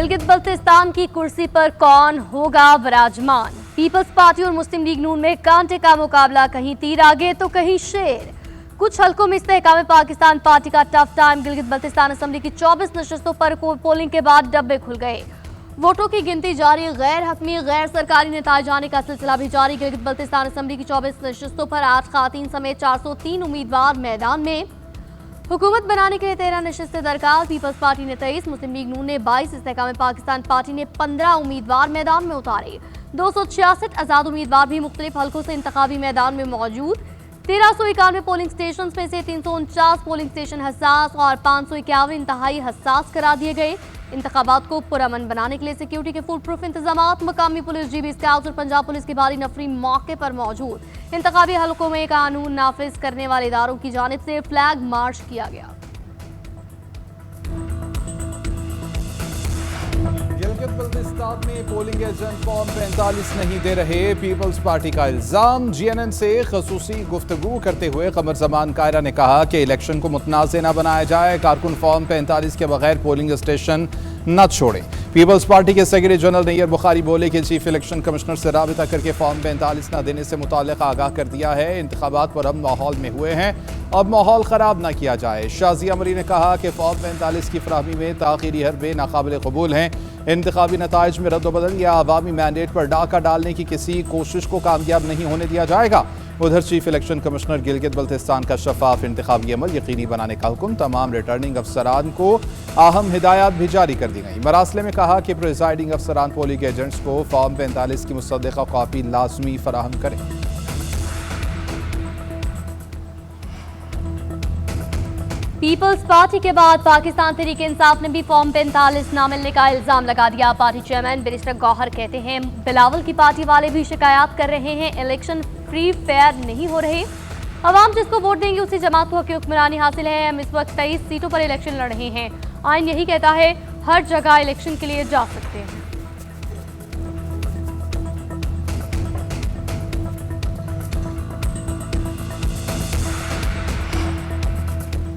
गिलगित बल्तिस्तान की कुर्सी पर कौन होगा विराजमान? पीपल्स पार्टी और मुस्लिम लीग नून में कांटे का मुकाबला, कहीं तीर आगे तो कहीं शेर। कुछ हलकों में इस्तेहकाम पाकिस्तान पार्टी का tough time. Gilgit Baltistan assembly की 24 नशस्तों पर पोलिंग के बाद डब्बे खुल गए। वोटों की गिनती जारी, गैर हकमी गैर सरकारी नतीजे आने का सिलसिला भी जारी। गिलगित बल्तिस्तान असेंबली की 24 नशस्तों पर 8 खातीन समेत 403 उम्मीदवार मैदान में। हुकूमत बनाने के लिए 13 नशस्तें दरकार। पीपल्स पार्टी ने 23, मुस्लिम लीग नून ने 22, इस्तेहकाम पाकिस्तान पार्टी ने 15 उम्मीदवार मैदान में उतारे। 266 आजाद उम्मीदवार भी मुख्तलिफ हलकों से इंतखाबी मैदान में मौजूद। 1391 पोलिंग स्टेशन में से 349 पोलिंग स्टेशन हसास और 551 इंतहाई हसास करार दिए गए। इंतखाबात को पुरअमन बनाने के लिए सिक्योरिटी के फुल प्रूफ इंतजाम। मकामी पुलिस, जीबी स्काउट्स और पंजाब पुलिस की भारी नफरी मौके पर मौजूद। इंतखाबी हलकों में कानून नाफिज करने वाले इदारों की जानिब से फ्लैग मार्च किया गया। गिलगित बल्तिस्तान में पोलिंग एजेंट फॉर्म 45 नहीं दे रहे, पीपल्स पार्टी का इल्जाम। जीएनएन से खसूसी गुफ्तगू करते हुए कमर जमान कायरा ने कहा कि इलेक्शन को मुतनाज़ न बनाया जाए, कारकुन फॉर्म 45 के बगैर पोलिंग स्टेशन न छोड़े। पीपल्स पार्टी के सेक्रेटरी जनरल नैयर बुखारी बोले कि चीफ इलेक्शन कमिश्नर से राबिता करके फॉर्म 45 न देने से मुताल्लिक़ आगाह कर दिया है। इंतखाबात पर हम माहौल में हुए हैं, अब माहौल ख़राब न किया जाए। शाजिया मरी ने कहा कि फॉर्म 45 की फराहमी में ताख़ीरी हरबे नाकाबिल कबूल हैं। इंतखाबी नताइज में रद्दबदल या अवामी मैंडेट पर डाका डालने की किसी कोशिश को कामयाब नहीं होने दिया जाएगा। उधर chief election commissioner Gilgit Baltistan का शफाफ इंतखाबी अमल यकीनी बनाने का हुक्म। तमाम रिटर्निंग अफसरान को अहम हिदायत भी जारी कर दी गई। मरासले में कहा कि प्रिजाइडिंग अफसरान पोलिंग एजेंट्स को फॉर्म 45 की मुसद्दक़ा कॉपी लाजमी फराहम करें। पीपल्स पार्टी के बाद पाकिस्तान तहरीक इंसाफ ने भी फॉर्म 45 न मिलने का इल्जाम लगा दिया। पार्टी चेयरमैन बैरिस्टर गौहर कहते हैं बिलावल की पार्टी वाले भी शिकायत कर रहे हैं, इलेक्शन फ्री फेयर नहीं हो रहे। अवाम जिसको वोट देंगे उसी जमात को हक़ हुक्मरानी हासिल है। हम इस वक्त 23 सीटों पर इलेक्शन लड़ रहे हैं। आइन यही कहता है हर जगह इलेक्शन के लिए जा सकते हैं।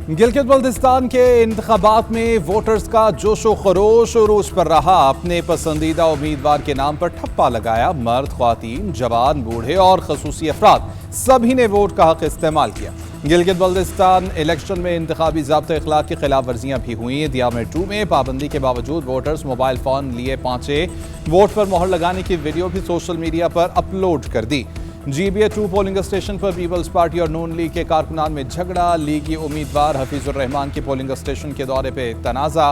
गिलगित बल्तिस्तान के इंतखाबात में वोटर्स का जोशो खरोश उरूज पर रहा। अपने पसंदीदा उम्मीदवार के नाम पर ठप्पा लगाया। मर्द, ख्वातीन, जवान, बूढ़े और खसूसी अफराद सभी ने वोट का हक इस्तेमाल किया। गिलगित बल्तिस्तान इलेक्शन में इंतखाबी ज़ाब्ते इखलाक की खिलाफ वर्जियाँ भी हुई। दियामे 2 में पाबंदी के बावजूद वोटर्स मोबाइल फ़ोन लिए पहुंचे। वोट पर मोहर लगाने की वीडियो भी सोशल मीडिया पर अपलोड कर दी। जीबीए 2 पोलिंग स्टेशन पर पीपल्स पार्टी और नून लीग के कारकुनान में झगड़ा। लीगी उम्मीदवार हफीजुर रहमान के पोलिंग स्टेशन के दौरे पे तनाज़ा।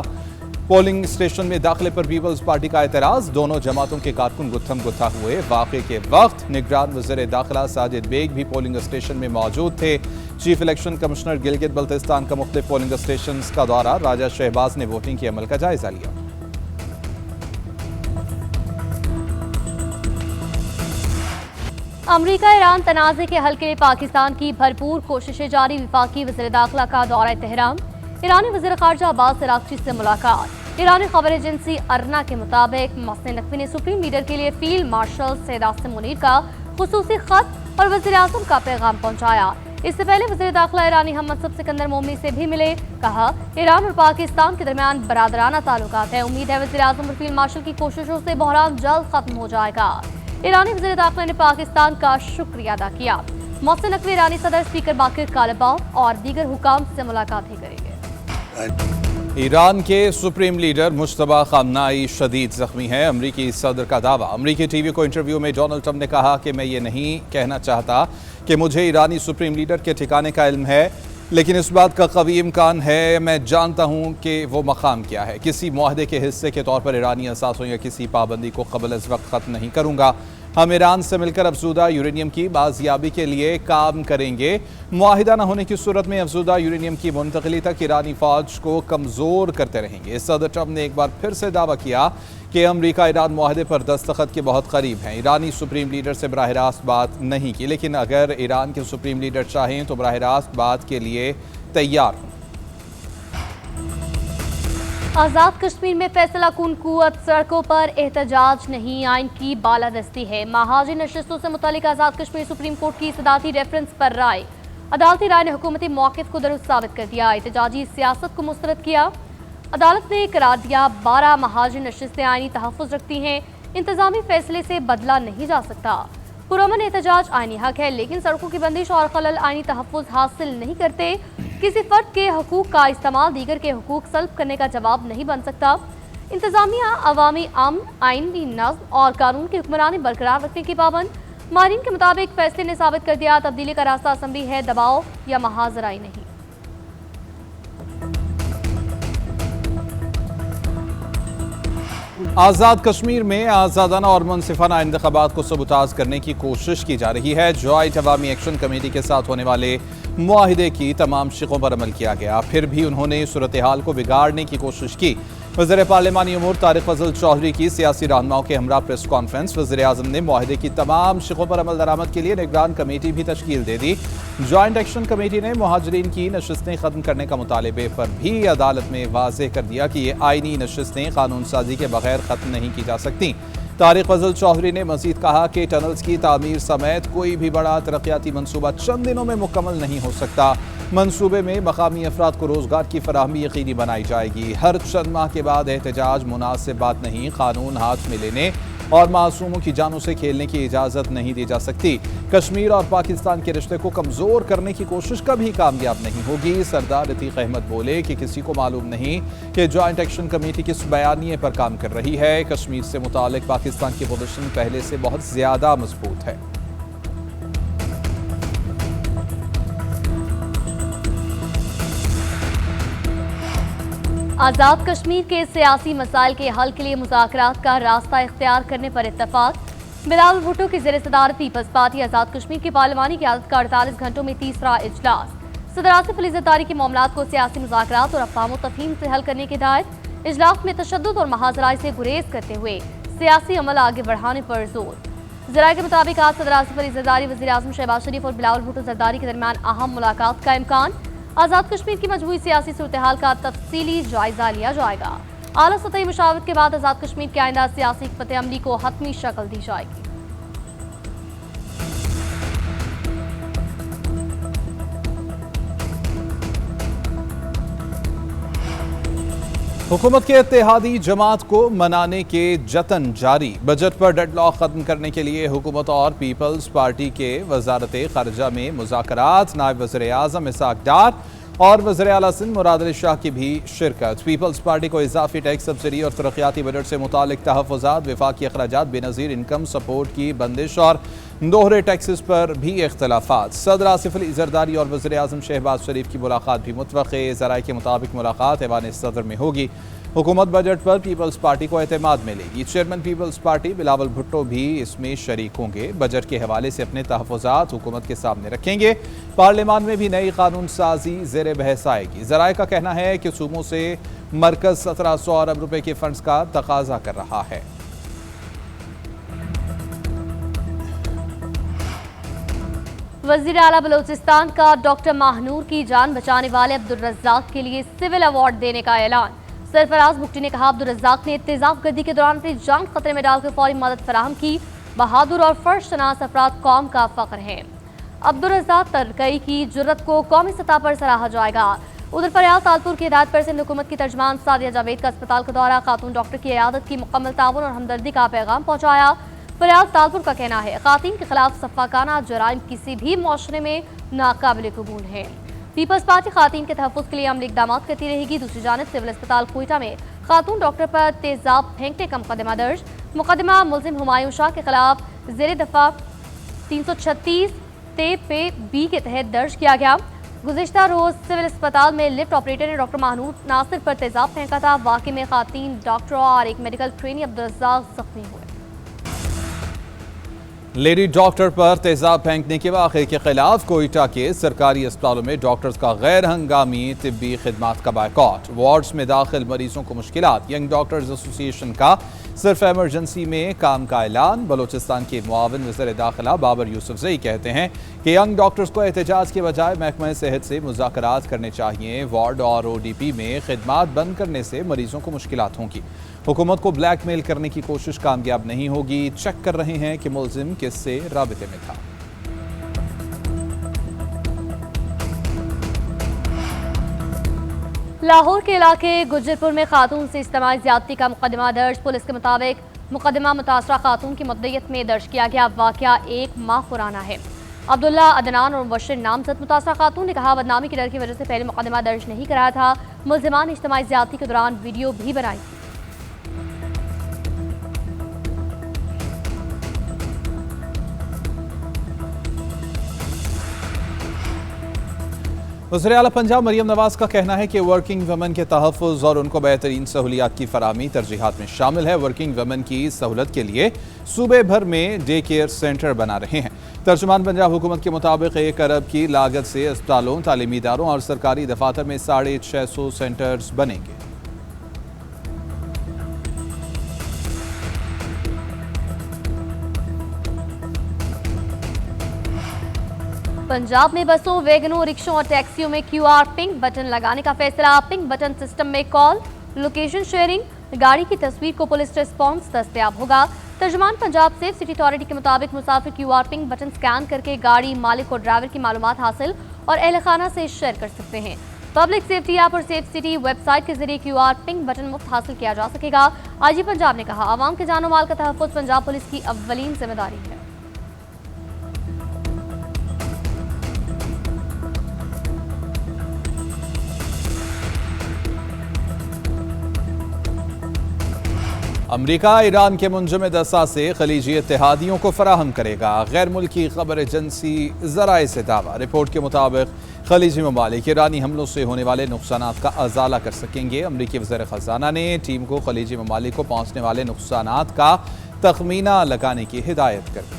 पोलिंग स्टेशन में दाखिले पर पीपल्स पार्टी का एतराज़। दोनों जमातों के कारकुन गुत्थम गुत्था हुए। वाक़े के वक्त निगरान वज़ीर दाखिला साजिद बेग भी पोलिंग स्टेशन में मौजूद थे। Chief election commissioner Gilgit Baltistan का मुख्तलिफ पोलिंग स्टेशन का दौरा। राजा शहबाज ने वोटिंग के अमल का जायजा लिया। अमरीका ईरान तनाज़े के हल के लिए पाकिस्तान की भरपूर कोशिशें जारी। वफाकी वज़ीर दाखिला का दौरा तेहरान। ईरानी वज़ीर ख़ारजा अब्बास अराग़ची से मुलाकात। ईरानी खबर एजेंसी अरना के मुताबिक मोहसिन नकवी ने सुप्रीम लीडर के लिए फील्ड मार्शल सैयद आसिम मुनीर का खुसूसी खत और वज़ीर आज़म का पैगाम पहुँचाया। इससे पहले वज़ीर दाखिला ईरानी हममनसब सिकंदर मोमी से भी मिले। कहा ईरान और पाकिस्तान के दरमियान बरादराना ताल्लुकात है। उम्मीद है वज़ीर आज़म और फील्ड मार्शल की कोशिशों से बहरान जल्द खत्म हो जाएगा। ईरानी वज़ीर दाखिला ने पाकिस्तान का शुक्रिया अदा किया। मोहसिन नकवी ईरानी सदर स्पीकर बाकिर कालिबाफ और दीगर हुकाम से मुलाकात भी करेंगे। ईरान के सुप्रीम लीडर मुश्तबा खामनाई शदीद जख्मी है। अमरीकी सदर का दावा। अमरीकी टीवी को इंटरव्यू में डोनाल्ड ट्रंप ने कहा कि मैं ये नहीं कहना चाहता कि मुझे ईरानी सुप्रीम लीडर के ठिकाने का इल्म है, लेकिन इस बात का कवी इम्कान है। मैं जानता हूँ कि वो मकाम क्या है। किसी मुआहदे के हिस्से के तौर पर ईरानी असासों या किसी पाबंदी को क़ब्ल इस वक्त ख़त्म नहीं करूँगा। हम ईरान से मिलकर अफजूदा यूरेनियम की बाजियाबी के लिए काम करेंगे। मुआहिदा न होने की सूरत में अफजूदा यूरेनियम की मुंतकली तक ईरानी फ़ौज को कमज़ोर करते रहेंगे। सदर ट्रंप ने एक बार फिर से दावा किया कि अमरीका ईरान मुआहदे पर दस्तखत के बहुत करीब हैं। ईरानी सुप्रीम लीडर से बराह रास्त बात नहीं की, लेकिन अगर ईरान के सुप्रीम लीडर चाहें तो बराह रास्त बात के लिए तैयार हूँ। आज़ाद कश्मीर में फैसला कुन कुव्वत, सड़कों पर एहतजाज नहीं, आइन की बालादस्ती है। महाजी नशस्तों से मुतालिक आज़ाद कश्मीर सुप्रीम कोर्ट की सदाती रेफरेंस पर राय। अदालती राय ने हुकूमती मौक़िफ़ को दुरुस्त साबित कर दिया। एहतजाजी सियासत को मुस्तरद किया। अदालत ने करार दिया 12 महाजन नशिस्तें आईनी तहफ़्फ़ुज़ रखती हैं, इंतजामी फैसले से बदला नहीं जा सकता। पुरअमन एहतजाज आईनी हक है, लेकिन सड़कों की बंदिश और खलल आईनी तहफ़्फ़ुज़ हासिल नहीं करते। किसी फर्द के हकूक़ का इस्तेमाल दीगर के हकूक़ सल्ब करने का जवाब नहीं बन सकता। इंतजामिया अवामी अमन, आईनी नज़्म और कानून की हुक्मरानी बरकरार रखने की पाबंद। माहिरीन के मुताबिक फैसले ने साबित कर दिया तब्दीली का रास्ता असम्बली है, दबाव या महाजराई नहीं। आज़ाद कश्मीर में आज़ादाना और मुनसिफाना इंतखाबात को सबूताज करने की कोशिश की जा रही है। जॉइंट अवामी एक्शन कमेटी के साथ होने वाले मुआहिदे की तमाम शिकों पर अमल किया गया, फिर भी उन्होंने सूरत हाल को बिगाड़ने की कोशिश की। वज़ीर पार्लिमानी उमूर तारिक फजल चौधरी की सियासी रहनुमाओं के हमरा प्रेस कॉन्फ्रेंस। वज़ीर आज़म ने मुआहिदे की तमाम शिकों पर अमल दरामद के लिए निगरान कमेटी भी तश्कील दे दी। जॉइंट एक्शन कमेटी ने मुहाजिरीन की नशिस्तें खत्म करने का मुतालबे पर भी अदालत में वाज़ेह कर दिया कि ये आईनी नशिस्तें कानून साजी के बगैर खत्म नहीं की जा सकती। तारिक फजल चौधरी ने मजीद कहा कि टनल्स की तामीर समेत कोई भी बड़ा तरक्याती मनसूबा चंद दिनों में मुकम्मल नहीं हो सकता। मनसूबे में मकामी अफराद को रोजगार की फराहमी यकीनी बनाई जाएगी। हर चंद माह के बाद एहतजाज मुनासिब बात नहीं। कानून हाथ में लेने और मासूमों की जानों से खेलने की इजाज़त नहीं दी जा सकती। कश्मीर और पाकिस्तान के रिश्ते को कमज़ोर करने की कोशिश कभी कामयाब नहीं होगी। सरदार रतीक अहमद बोले कि किसी को मालूम नहीं कि जॉइंट एक्शन कमेटी किस बयानिए पर काम कर रही है। कश्मीर से मुतालिक पाकिस्तान की पोजीशन पहले से बहुत ज़्यादा मजबूत है। आज़ाद कश्मीर के सियासी मसाइल के हल के लिए मुज़ाकरात का रास्ता इख्तियार करने पर इत्तफाक। बिलावल भुट्टो की ज़ेर सदारत पीपल्स पार्टी आज़ाद कश्मीर की पार्लिमानी क़यादत का 48 घंटों में तीसरा इजलास। सदर आसिफ अली ज़रदारी के मामलात को सियासी मुज़ाकरात और अफ़हाम तफ़हीम से हल करने की हिदायत। इजलास में तशद्दुद और महाजराई से गुरेज करते हुए सियासी अमल आगे बढ़ाने पर जोर। ज़राए के मुताबिक आज सदर आसिफ अली ज़रदारी, वज़ीर आज़म शहबाज शरीफ और बिलावल भुट्टो ज़रदारी के दरमियान अहम मुलाकात का इम्कान। आज़ाद कश्मीर की मजबूरी सियासी सूरत हाल का तफसीली जायजा लिया जाएगा। आला सतही मुशावरत के बाद आज़ाद कश्मीर के आइंदा सियासी फ़तह अमली को हतमी शक्ल दी जाएगी। हुकूमत के इत्तेहादी जमात को मनाने के जतन जारी। बजट पर डेडलॉक खत्म करने के लिए हुकूमत और पीपल्स पार्टी के वजारत खारजा में मुज़ाकरात। नायब वज़ीर आज़म इसहाक डार और वज़ीर आला सिंध मुराद अली शाह की भी शिरकत। पीपल्स पार्टी को इजाफी टैक्स सब्सिडी और तरक्याती बजट से मुतालिक तहफ़्फ़ुज़ात, वफाकी अखराजात, बेनज़ीर इनकम सपोर्ट की बंदिश और दोहरे टैक्सेस पर भी इख्तलाफात। सदर आसिफ अली ज़रदारी और वज़ीर आज़म शहबाज शरीफ की मुलाकात भी मुतवक़्क़े। ज़राए के मुताबिक मुलाकात ऐवान सदर में होगी। हुकूमत बजट पर पीपल्स पार्टी को एतमाद मिलेगी। Chairman Peoples Party Bilawal Bhutto भी इसमें शरीक होंगे। बजट के हवाले से अपने तहफ़्फ़ुज़ात हुकूमत के सामने रखेंगे। पार्लियामान में भी नई कानून साजी ज़ेर बहस आएगी। ज़राए का कहना है कि सूबों से मरकज़ 1700 अरब रुपए के फंड्स का तकाजा कर रहा है। वज़ीर आला बलोचिस्तान का डॉक्टर माहनूर की जान बचाने वाले अब्दुल रज़्ज़ाक के लिए सिविल अवार्ड देने का ऐलान। सरफराज भुट्टी ने कहा, अब्दुल रज़्ज़ाक ने तेजाब गर्दी के दौरान अपनी जान खतरे में डालकर फौरी मदद फराहम की। बहादुर और फर्श शनास अफराद कौम का फ़ख्र हैं। अब्दुल रज़्ज़ाक तरकई की जुर्रत को कौमी सतह पर सराहा जाएगा। उधर फरियाल तालपुर की हिदायत पर सिंध हुकूमत की तर्जमान सादिया जावेद का अस्पताल का दौरा। खातून डॉक्टर की इयादत की मुकम्मल ताउन और हमदर्दी का पैगाम पहुँचाया। फरियाल तालपुर का कहना है, ख़वातीन के खिलाफ सफ़ाकाना जराइम किसी भी मुआशरे में नाकाबिल कबूल है। पीपल्स पार्टी ख़वातीन के तहफ़्फ़ुज़ के लिए अमली इक़दाम करती रहेगी। दूसरी जानिब सिविल अस्पताल कोयटा में खातून डॉक्टर पर तेजाब फेंकने का मुकदमा दर्ज। मुकदमा मुलजिम हुमायूं शाह के खिलाफ ज़ेर दफ़ा 336 पे बी के तहत दर्ज किया गया। गुज़िश्ता रोज़ सिविल अस्पताल में लिफ्ट ऑपरेटर ने डॉक्टर माहनूर नासिर पर तेजाब फेंका था। वाक़े में ख़वातीन डॉक्टर और एक मेडिकल ट्रेनी अब्दुल रज़्ज़ाक ज़ख्मी हुए। लेडी डॉक्टर पर तेजाब फेंकने के वाक़े के खिलाफ कोयटा के सरकारी अस्पतालों में डॉक्टर्स का गैर हंगामी तिब्बी खिदमात का बायकॉट। वार्ड्स में दाखिल मरीजों को मुश्किलात। यंग डॉक्टर्स एसोसिएशन का सिर्फ एमरजेंसी में काम का ऐलान। बलोचिस्तान के मुआविन वज़ीर दाखिला बाबर यूसुफज़ई कहते हैं कि यंग डॉक्टर्स को एहतजाज के बजाय महकमा सेहत से मुज़ाकरात करने चाहिए। वार्ड और ODP में खिदमात बंद करने से मरीजों को मुश्किलात होंगी। हुकूमत को ब्लैकमेल करने की कोशिश कामयाब नहीं होगी। चेक कर रहे हैं कि मुलजिम किससे राबिते में था। लाहौर के इलाके गुज्जरपुर में खातून से इज्तिमाई ज्यादती का मुकदमा दर्ज। पुलिस के मुताबिक मुकदमा मुतासरा खातून की मुद्दत में दर्ज किया गया। वाकया 1 माह पुराना है। अब्दुल्ला, अदनान और मुबश्शिर नामजद मुतासरा खातून ने कहा, बदनामी की डर की वजह से पहले मुकदमा दर्ज नहीं कराया था। मुल्जिमान ने इज्तिमाई ज्यादती के दौरान वीडियो भी बनाई थी। वज़ीर-ए-आला पंजाब मरियम नवाज का कहना है कि वर्किंग वुमेन के तहफ़्फ़ुज़ और उनको बेहतरीन सहूलियात की फराहमी तरजीहात में शामिल है। वर्किंग वुमेन की सहूलत के लिए सूबे भर में डे केयर सेंटर बना रहे हैं। तर्जुमान पंजाब हुकूमत के मुताबिक 1 अरब की लागत से अस्पतालों, तालीमी इदारों और सरकारी दफातर में 650 सेंटर्स बनेंगे। पंजाब में बसों, वैगनों, रिक्शों और टैक्सियों में QR पिंक बटन लगाने का फैसला। पिंक बटन सिस्टम में कॉल, लोकेशन शेयरिंग, गाड़ी की तस्वीर को पुलिस रिस्पॉन्स दस्तयाब होगा। तर्जुमान पंजाब सेफ सिटी अथॉरिटी के मुताबिक मुसाफिर QR पिंक बटन स्कैन करके गाड़ी मालिक और ड्राइवर की मालूमात हासिल और अहल खाना से शेयर कर सकते हैं। पब्लिक सेफ्टी ऐप और सेफ सिटी वेबसाइट के जरिए QR पिंक बटन मुफ्त हासिल किया जा सकेगा। IG पंजाब ने कहा, आवाम के जानो माल का तहफ़्फ़ुज़ पंजाब पुलिस की अव्वलीन जिम्मेदारी है। अमरीका ईरान के मुंजमद असासे खलीजी इत्तेहादियों को फराहम करेगा। गैर मुल्की खबर एजेंसी ज़राए से दावा। रिपोर्ट के मुताबिक खलीजी ममालिक ईरानी हमलों से होने वाले नुकसानात का अजाला कर सकेंगे। अमरीकी वज़ीर ख़ज़ाना ने टीम को खलीजी ममालिक को पहुँचने वाले नुकसानात का तखमीना लगाने की हिदायत कर दी।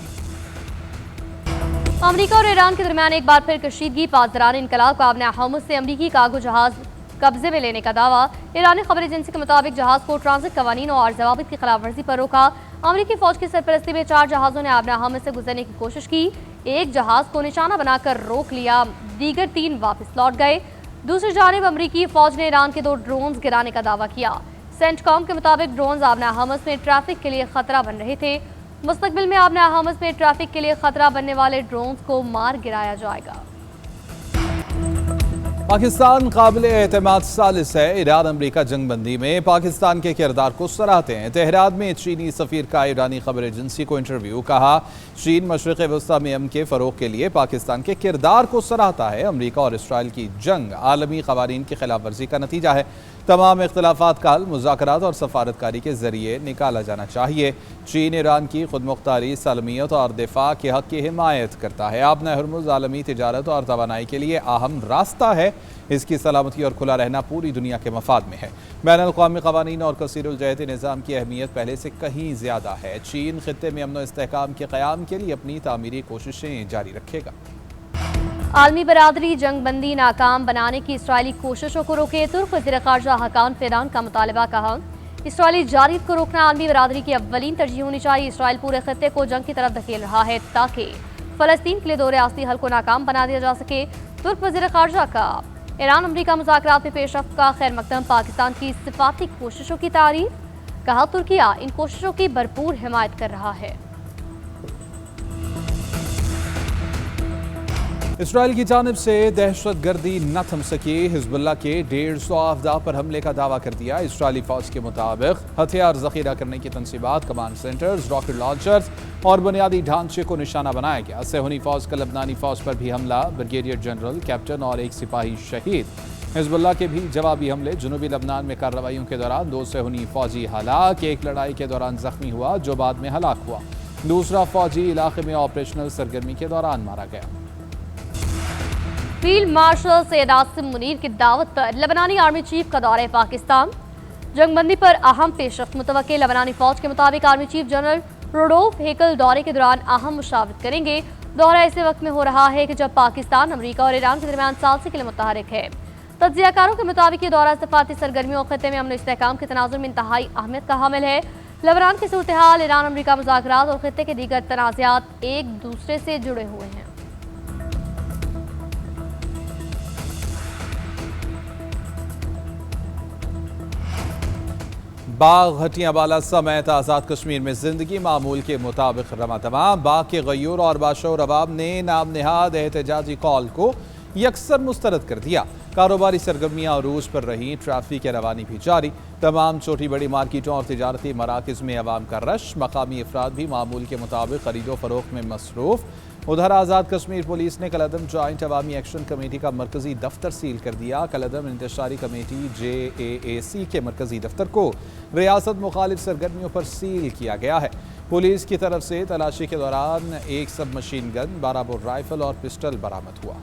अमरीका और ईरान के दरमियान एक बार फिर कशीदगी। पासदारान इनकलाब का अपने हमस से अमरीकी कार्गो जहाज कब्जे में लेने का दावा। ईरानी खबर एजेंसी के मुताबिक जहाज को ट्रांजिट कवानीन और जवाबित की खिलाफ वर्जी पर रोका। अमरीकी फौज की सरपरस्ती में 4 जहाजों ने आबना हमस से गुजरने की कोशिश की। एक जहाज को निशाना बनाकर रोक लिया, दीगर 3 वापस लौट गए। दूसरी जानिब अमरीकी फौज ने ईरान के 2 ड्रोन्स गिराने का दावा किया। सेंटकॉम के मुताबिक ड्रोन्स आबना हमस में ट्रैफिक के लिए खतरा बन रहे थे। मुस्तकबिल में आबना हमस में ट्रैफिक के लिए खतरा बनने वाले ड्रोन्स को मार गिराया जाएगा। पाकिस्तान काबिल एतमाद सालिस है। ईरान अमरीका जंगबंदी में पाकिस्तान के किरदार को सराहते हैं। तेहरान में चीनी सफीर का ईरानी खबर एजेंसी को इंटरव्यू। कहा, चीन मशरिक़ वस्ता में अमन के फ़रोग़ के लिए पाकिस्तान के किरदार को सराहता है। अमरीका और इसराइल की जंग आलमी क़वानीन की खिलाफ वर्जी का नतीजा है। तमाम इख्तिलाफ़ात का हल मुज़ाकरात और सफारतकारी के ज़रिए निकाला जाना चाहिए। चीन ईरान की खुदमुख्तारी, सलमियत और दिफा के हक़ की हिमायत करता है। आबना हुर्मुज़ आलमी तिजारत और तवानाई के लिए अहम रास्ता है। इसकी सलामती और खुला रहना पूरी दुनिया के मफाद में है। बैनुल-अक़वामी क़वानीन और कसीरुल-जहती निज़ाम की अहमियत पहले से कहीं ज़्यादा है। चीन ख़ित्ते में अमन व इस्तेहकाम के क़याम के लिए अपनी तामीरी कोशिशें जारी रखेगा। आलमी बरादरी जंगबंदी नाकाम बनाने की इसराइली कोशिशों को रोके। तुर्क वज़ीर ख़ारजा हकान फ़िदान का मुतालबा। कहा, इसराइली जारियत को रोकना आलमी बरादरी की अव्वलीन तरजीह होनी चाहिए। इसराइल पूरे खत्ते को जंग की तरफ धकेल रहा है ताकि फ़लस्तीन के लिए 2 रियासती हल को नाकाम बना दिया जा सके। तुर्क वज़ीर ख़ारजा का ईरान अमरीका मुज़ाकरात में पेशरफ्त का खैर मकदम। पाकिस्तान की सिफाती कोशिशों की तारीफ। कहा, तुर्किया इन कोशिशों की भरपूर हिमायत कर रहा है। इसराइल की जानिब से दहशत गर्दी न थम सकी। हिजबुल्लाह के 150 अहदाफ पर हमले का दावा कर दिया। इसराइली फौज के मुताबिक हथियार जखीरा करने की तनसीबात, कमांड सेंटर्स, रॉकेट लॉन्चर्स और बुनियादी ढांचे को निशाना बनाया गया। सेहूनी फौज का लबनानी फौज पर भी हमला। ब्रिगेडियर जनरल, कैप्टन और 1 सिपाही शहीद। हिजबुल्लाह के भी जवाबी हमले। जनूबी लबनान में कार्रवाइयों के दौरान 2 सेहूनी फौजी हलाक। एक लड़ाई के दौरान जख्मी हुआ जो बाद में हलाक हुआ। दूसरा फौजी इलाके में ऑपरेशनल सरगर्मी के दौरान मारा गया। फील्ड मार्शल सैयद आसिम मुनीर की दावत पर लबनानी आर्मी चीफ का दौरा पाकिस्तान। जंगबंदी पर अहम पेशरफ्त मुतवक्किल। लबनानी फौज के मुताबिक आर्मी चीफ जनरल रोडोल्फ हेकल दौरे के दौरान अहम मुशावरत करेंगे। दौरा ऐसे वक्त में हो रहा है कि जब पाकिस्तान अमरीका और ईरान के दरमियान सालसी के लिए मुतहरिक है। तज्ज़ियाकारों के मुताबिक ये दौरा सफारती सरगर्मियों और खत्ते में अमन इस्तेहकाम के तनाजुर में इंतहाई अहमियत का हामिल है। लबनान की सूरत हाल, ईरान अमरीका मुज़ाकरात और खत्ते के दीगर तनाज़ात एक दूसरे से जुड़े हुए हैं। बाग, हटियां बाला समेत आज़ाद कश्मीर में जिंदगी मामूल के मुताबिक रमा तमाम। बाग के गयूर और बाशऊर अवाम ने नाम निहाद एहतजाजी कॉल को यकसर मुस्तरद कर दिया। कारोबारी सरगर्मियाँ अरूज पर रहीं, ट्रैफिक की रवानी भी जारी। तमाम छोटी बड़ी मार्केटों और तिजारती मराकज़ में अवाम का रश, मकामी अफराद भी मामूल के मुताबिक खरीदो फरोख्त में मसरूफ़। उधर आज़ाद कश्मीर पुलिस ने कलअदम जॉइंट अवामी एक्शन कमेटी का मरकजी दफ्तर सील कर दिया। कलअदम इंतशारी कमेटी JAAC के मरकजी दफ्तर को रियासत मुखालिफ सरगर्मियों पर सील किया गया है। पुलिस की तरफ से तलाशी के दौरान एक सब मशीन गन, 12 बोर राइफल और पिस्टल बरामद हुआ।